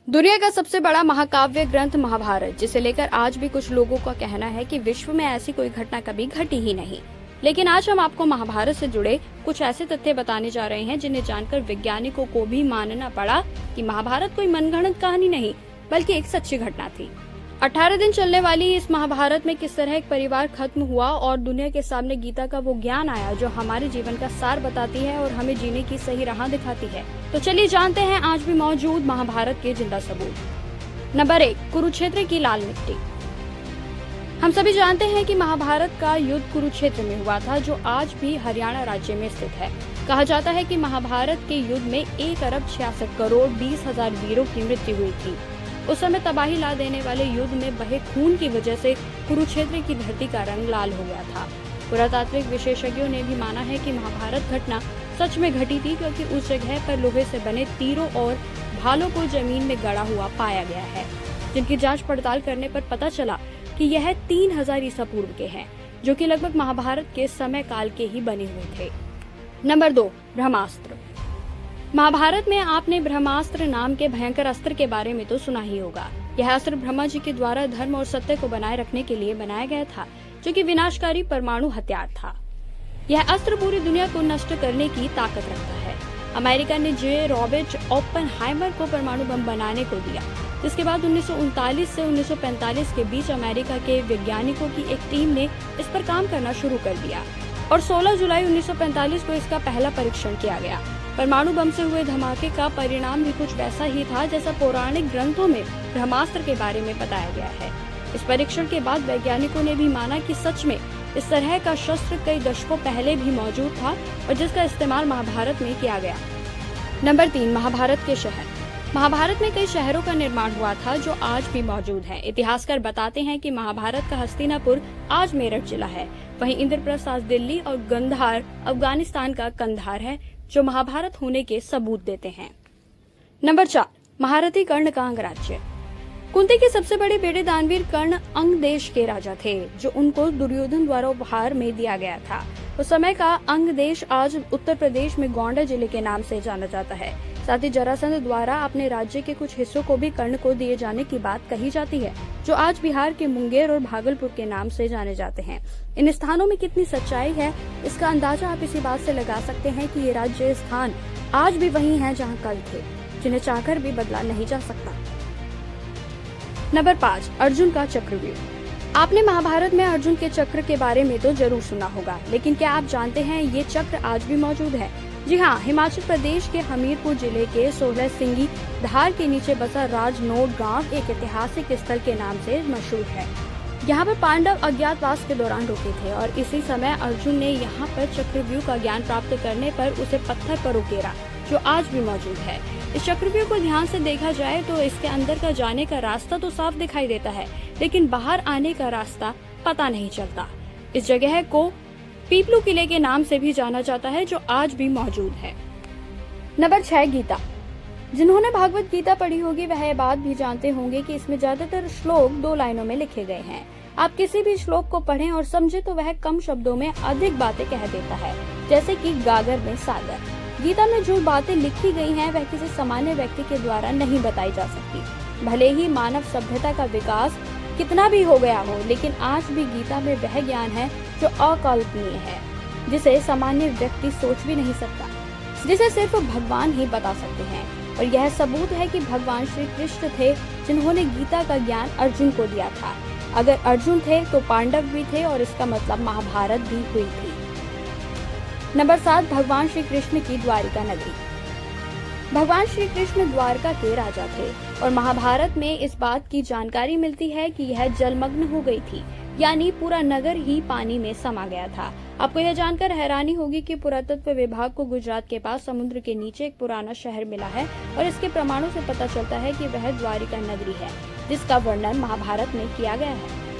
दुनिया का सबसे बड़ा महाकाव्य ग्रंथ महाभारत, जिसे लेकर आज भी कुछ लोगों का कहना है कि विश्व में ऐसी कोई घटना कभी घटी ही नहीं। लेकिन आज हम आपको महाभारत से जुड़े कुछ ऐसे तथ्य बताने जा रहे हैं जिन्हें जानकर वैज्ञानिकों को भी मानना पड़ा कि महाभारत कोई मनगढ़ंत कहानी नहीं बल्कि एक सच्ची घटना थी। 18 दिन चलने वाली इस महाभारत में किस तरह एक परिवार खत्म हुआ और दुनिया के सामने गीता का वो ज्ञान आया जो हमारे जीवन का सार बताती है और हमें जीने की सही राह दिखाती है। तो चलिए जानते हैं आज भी मौजूद महाभारत के जिंदा सबूत। नंबर 1, कुरुक्षेत्र की लाल मिट्टी। हम सभी जानते हैं कि महाभारत का युद्ध कुरुक्षेत्र में हुआ था, जो आज भी हरियाणा राज्य में स्थित है। कहा जाता है कि महाभारत के युद्ध में 1 अरब 66 करोड़ 20 हजार वीरों की मृत्यु हुई थी। उस समय तबाही ला देने वाले युद्ध में बहे खून की वजह से कुरुक्षेत्र की धरती का रंग लाल हो गया था। पुरातात्विक विशेषज्ञों ने भी माना है कि महाभारत घटना सच में घटी थी, क्योंकि उस जगह पर लोहे से बने तीरों और भालों को जमीन में गड़ा हुआ पाया गया है, जिनकी जांच पड़ताल करने पर पता चला कि यह 3000 ईसा पूर्व के हैं, जो कि लगभग महाभारत के समय काल के ही बने हुए थे। नंबर 2, ब्रह्मास्त्र। महाभारत में आपने ब्रह्मास्त्र नाम के भयंकर अस्त्र के बारे में तो सुना ही होगा। यह अस्त्र ब्रह्मा जी के द्वारा धर्म और सत्य को बनाए रखने के लिए बनाया गया था, जो कि विनाशकारी परमाणु हथियार था। यह अस्त्र पूरी दुनिया को नष्ट करने की ताकत रखता है। अमेरिका ने जे रॉबर्ट ओपेनहाइमर को परमाणु बम बनाने को दिया, जिसके बाद 1939 से 1945 के बीच अमेरिका के वैज्ञानिकों की एक टीम ने इस पर काम करना शुरू कर दिया और 16 जुलाई 1945 को इसका पहला परीक्षण किया गया। परमाणु बम से हुए धमाके का परिणाम भी कुछ वैसा ही था जैसा पौराणिक ग्रंथों में ब्रह्मास्त्र के बारे में बताया गया है। इस परीक्षण के बाद वैज्ञानिकों ने भी माना कि सच में इस तरह का शस्त्र कई दशकों पहले भी मौजूद था और जिसका इस्तेमाल महाभारत में किया गया। नंबर 3, महाभारत के शहर। महाभारत में कई शहरों का निर्माण हुआ था जो आज भी मौजूद हैं। इतिहासकार बताते हैं कि महाभारत का हस्तिनापुर आज मेरठ जिला है, वहीं इंद्रप्रस्थ आज दिल्ली और गंधार अफगानिस्तान का कंधार है, जो महाभारत होने के सबूत देते हैं। नंबर 4, महारथी कर्ण का अंगराज्य। कुंती के सबसे बड़े बेटे दानवीर कर्ण अंग देश के राजा थे, जो उनको दुर्योधन द्वारा उपहार में दिया गया था। उस समय का अंग देश आज उत्तर प्रदेश में गोंडा जिले के नाम से जाना जाता है। साथ ही जरासंध द्वारा अपने राज्य के कुछ हिस्सों को भी कर्ण को दिए जाने की बात कही जाती है, जो आज बिहार के मुंगेर और भागलपुर के नाम से जाने जाते हैं। इन स्थानों में कितनी सच्चाई है, इसका अंदाजा आप इसी बात से लगा सकते हैं कि ये राज्य स्थान आज भी वही हैं जहां कल थे, जिन्हें चाहकर भी बदला नहीं जा सकता। नंबर 5, अर्जुन का चक्रव्यूह। आपने महाभारत में अर्जुन के चक्र के बारे में तो जरूर सुना होगा, लेकिन क्या आप जानते हैं ये चक्र आज भी मौजूद है? जी हाँ, हिमाचल प्रदेश के हमीरपुर जिले के 16 सिंगी धार के नीचे बसा राजनोट गांव एक ऐतिहासिक स्थल के नाम से मशहूर है। यहाँ पर पांडव अज्ञातवास के दौरान रुके थे और इसी समय अर्जुन ने यहाँ पर चक्रव्यूह का ज्ञान प्राप्त करने पर उसे पत्थर पर उकेरा, जो आज भी मौजूद है। इस चक्रव्यूह को ध्यान से देखा जाए तो इसके अंदर का जाने का रास्ता तो साफ दिखाई देता है, लेकिन बाहर आने का रास्ता पता नहीं चलता। इस जगह को पीपलू किले के नाम से भी जाना जाता है, जो आज भी मौजूद है। नंबर 6, गीता। जिन्होंने भागवत गीता पढ़ी होगी वह ये बात भी जानते होंगे कि इसमें ज्यादातर श्लोक 2 लाइनों में लिखे गए हैं। आप किसी भी श्लोक को पढ़ें और समझे तो वह कम शब्दों में अधिक बातें कह देता है, जैसे कि गागर में सागर। गीता में जो बातें लिखी गई हैं वह किसी सामान्य व्यक्ति के द्वारा नहीं बताई जा सकती। भले ही मानव सभ्यता का विकास कितना भी हो गया हो, लेकिन आज भी गीता में वह ज्ञान है जो अकल्पनीय है, जिसे सामान्य व्यक्ति सोच भी नहीं सकता, जिसे सिर्फ भगवान ही बता सकते हैं। और यह सबूत है कि भगवान श्री कृष्ण थे जिन्होंने गीता का ज्ञान अर्जुन को दिया था। अगर अर्जुन थे तो पांडव भी थे और इसका मतलब महाभारत भी हुई थी। नंबर 7, भगवान श्री कृष्ण की द्वारिका नगरी। भगवान श्री कृष्ण द्वारका के राजा थे और महाभारत में इस बात की जानकारी मिलती है कि यह जलमग्न हो गई थी, यानी पूरा नगर ही पानी में समा गया था। आपको यह जानकर हैरानी होगी कि पुरातत्व विभाग को गुजरात के पास समुद्र के नीचे एक पुराना शहर मिला है और इसके प्रमाणों से पता चलता है कि वह द्वारिका नगरी है, जिसका वर्णन महाभारत में किया गया है।